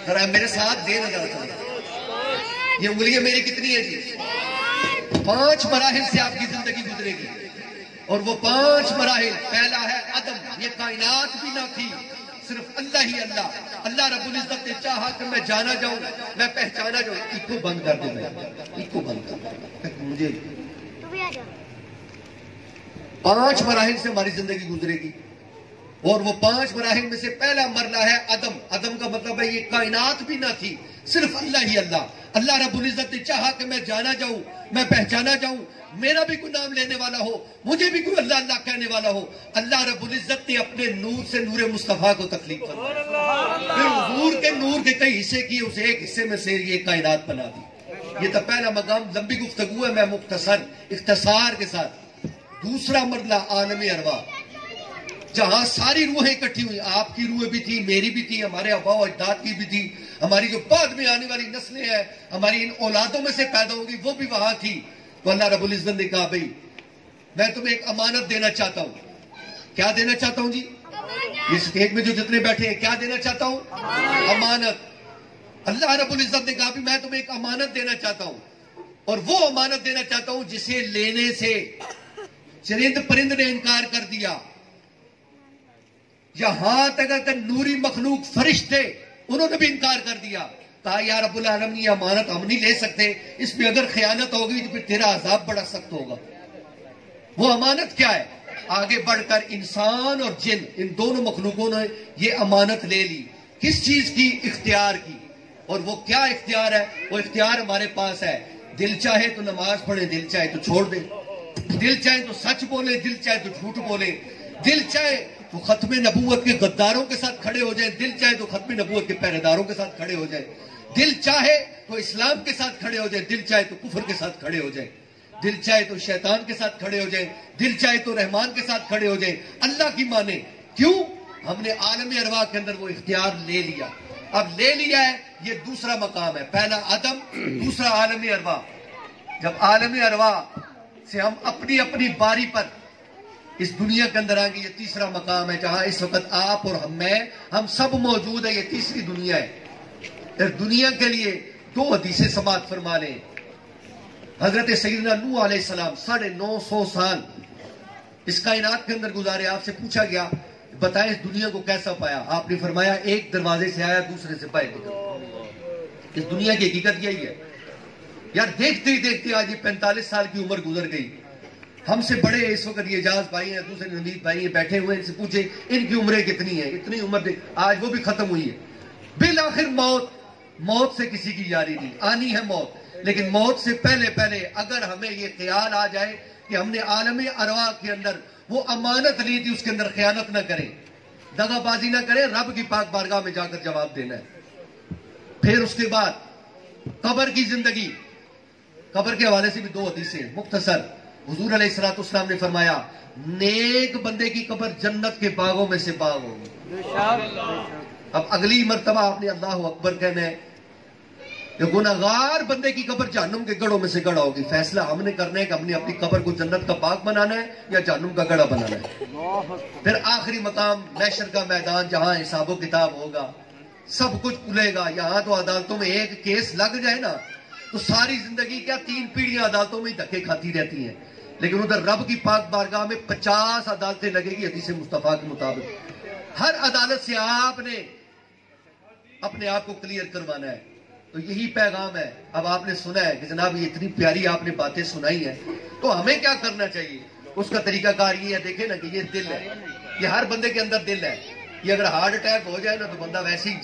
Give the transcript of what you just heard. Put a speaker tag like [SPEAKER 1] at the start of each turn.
[SPEAKER 1] ذرا میرے ساتھ دے نظر یہ انگلیاں میری کتنی ہیں جی؟ 5 مراحل سے آپ کی زندگی گزرے گی، اور وہ 5 مراحل، پہلا ہے عدم، یہ کائنات بھی نہ تھی، صرف اللہ ہی اللہ۔ اللہ رب العزت نے چاہا کہ میں جانا جاؤں، میں پہچانا جاؤں۔ اس کو بند کر دیں، اس کو بند کر دیں، مجھے 5 مراحل سے ہماری زندگی گزرے گی، اور وہ 5 مراحل میں سے پہلا مرحلہ ہے عدم۔ عدم کا مطلب ہے یہ کائنات بھی نہ تھی، صرف اللہ ہی اللہ۔ اللہ رب العزت نے چاہا کہ میں جانا جاؤں، میں پہچانا جاؤں، میرا بھی کوئی نام لینے والا ہو، مجھے بھی کوئی اللہ اللہ کہنے والا ہو۔ اللہ رب العزت نے اپنے نور سے نور مصطفیٰ کو تخلیق فرمایا، پھر حضور کے نور کے کئی حصے کیے، اسے ایک حصے میں سے یہ کائنات بنا دی۔ یہ تو پہلا مقام، لمبی گفتگو ہے، میں اختصار کے ساتھ۔ دوسرا مرحلہ عالم ارواح، جہاں ساری روحیں اکٹھی ہوئی، آپ کی روح بھی تھی، میری بھی تھی، ہمارے آباء و اجداد کی بھی تھی، ہماری جو بعد میں آنے والی نسلیں ہیں، ہماری ان اولادوں میں سے پیدا ہوگی، وہ بھی وہاں تھی۔ تو اللہ رب العزت نے کہا بھئی میں تمہیں ایک امانت دینا چاہتا ہوں۔ کیا دینا چاہتا ہوں جی؟ یہ سٹیج میں جو جتنے بیٹھے ہیں، کیا دینا چاہتا ہوں؟ امانت۔ اللہ رب العزت نے کہا بھی میں تمہیں ایک امانت دینا چاہتا ہوں، اور وہ امانت دینا چاہتا ہوں جسے لینے سے چرند پرند نے انکار کر دیا، یہاں تک کہ نوری مخلوق فرشتے انہوں نے بھی انکار کر دیا۔ کہا یا رب العالمین یہ امانت ہم نہیں لے سکتے، اس میں اگر خیانت ہوگی تو پھر تیرا عذاب بڑا سخت ہوگا۔ وہ امانت کیا ہے؟ آگے بڑھ کر انسان اور جن، ان دونوں مخلوقوں نے یہ امانت لے لی۔ کس چیز کی؟ اختیار کی۔ اور وہ کیا اختیار ہے؟ وہ اختیار ہمارے پاس ہے، دل چاہے تو نماز پڑھیں، دل چاہے تو چھوڑ دیں، دل چاہے تو سچ بولیں، دل چاہے تو جھوٹ بولیں، دل چاہے تو ختم نبوت کے غداروں کے ساتھ کھڑے ہو جائیں، دل چاہے تو ختم نبوت کے پہرے داروں کے ساتھ کھڑے ہو جائیں، دل چاہے تو اسلام کے ساتھ کھڑے ہو جائیں، دل چاہے تو کفر کے ساتھ کھڑے ہو جائیں، دل چاہے تو شیطان کے ساتھ کھڑے ہو جائیں، دل چاہے تو رحمان کے ساتھ کھڑے ہو جائیں، اللہ کی مانے۔ کیوں؟ ہم نے عالم ارواح کے اندر وہ اختیار لے لیا۔ اب لے لیا ہے، یہ دوسرا مقام ہے، پہلا عدم، دوسرا عالم ارواح۔ جب عالم ارواح سے ہم اپنی اپنی باری پر اس دنیا کے اندر آئیں گے، یہ تیسرا مقام ہے، جہاں اس وقت آپ اور ہم سب موجود ہیں، یہ تیسری دنیا ہے۔ اس دنیا کے لیے 2 حدیثیں سماعت فرما لیں۔ حضرت سیدنا نوح علیہ السلام 950 سال اس کائنات کے اندر گزارے۔ آپ سے پوچھا گیا بتائیں اس دنیا کو کیسا پایا؟ آپ نے فرمایا ایک دروازے سے آیا، دوسرے سے باہر نکلا۔ اس دنیا کی حقیقت یہی ہے یار۔ دیکھتے ہی دیکھتے آج یہ 45 سال کی عمر گزر گئی۔ ہم سے بڑے اس وقت یہ اعجاز بھائی ہیں، دوسرے نوید بھائی ہیں، بیٹھے ہوئے، ان سے پوچھے ان کی عمریں کتنی ہیں؟ اتنی عمر دیکھ، آج وہ بھی ختم ہوئی ہے۔ بالآخر موت سے کسی کی یاری نہیں، آنی ہے موت، لیکن موت سے پہلے اگر ہمیں یہ خیال آ جائے کہ ہم نے عالم ارواح کے اندر وہ امانت لی تھی، اس کے اندر خیانت نہ کریں، دغا بازی نہ کریں، رب کی پاک بارگاہ میں جا کر جواب دینا ہے۔ پھر اس کے بعد قبر کی زندگی، قبر کے حوالے سے بھی 2 حدیثیں مختصر۔ حضور علیہ السلام نے فرمایا نیک بندے کی قبر جنت کے باغوں میں سے باغ ہوگی۔ اب اگلی مرتبہ آپ نے اللہ اکبر کہنا ہے کہ گناہگار بندے کی قبر جہنم کے گڑھوں میں سے گڑھا ہوگی۔ فیصلہ ہم نے کرنا ہے کہ ہم نے اپنی قبر کو جنت کا باغ بنانا ہے یا جہنم کا گڑھا بنانا ہے۔ پھر آخری مقام محشر کا میدان، جہاں حساب و کتاب ہوگا، سب کچھ کھلے گا۔ یہاں تو عدالتوں میں ایک کیس لگ جائے نا تو ساری زندگی کیا 3 پیڑھیاں عدالتوں میں دھکے کھاتی رہتی ہیں، لیکن ادھر رب کی پاک بارگاہ میں 50 عدالتیں لگے گی حدیث مصطفیٰ کے مطابق۔ ہر عدالت سے آپ نے اپنے آپ کو کلیئر کروانا ہے۔ تو یہی پیغام ہے۔ اب آپ نے سنا ہے کہ جناب یہ اتنی پیاری آپ نے باتیں سنائی ہیں، تو ہمیں کیا کرنا چاہیے؟ اس کا طریقہ کار یہ ہے، دیکھیں نا کہ یہ دل ہے، یہ ہر بندے کے اندر دل ہے۔ یہ اگر ہارٹ اٹیک ہو جائے نا تو بندہ ویسے ہی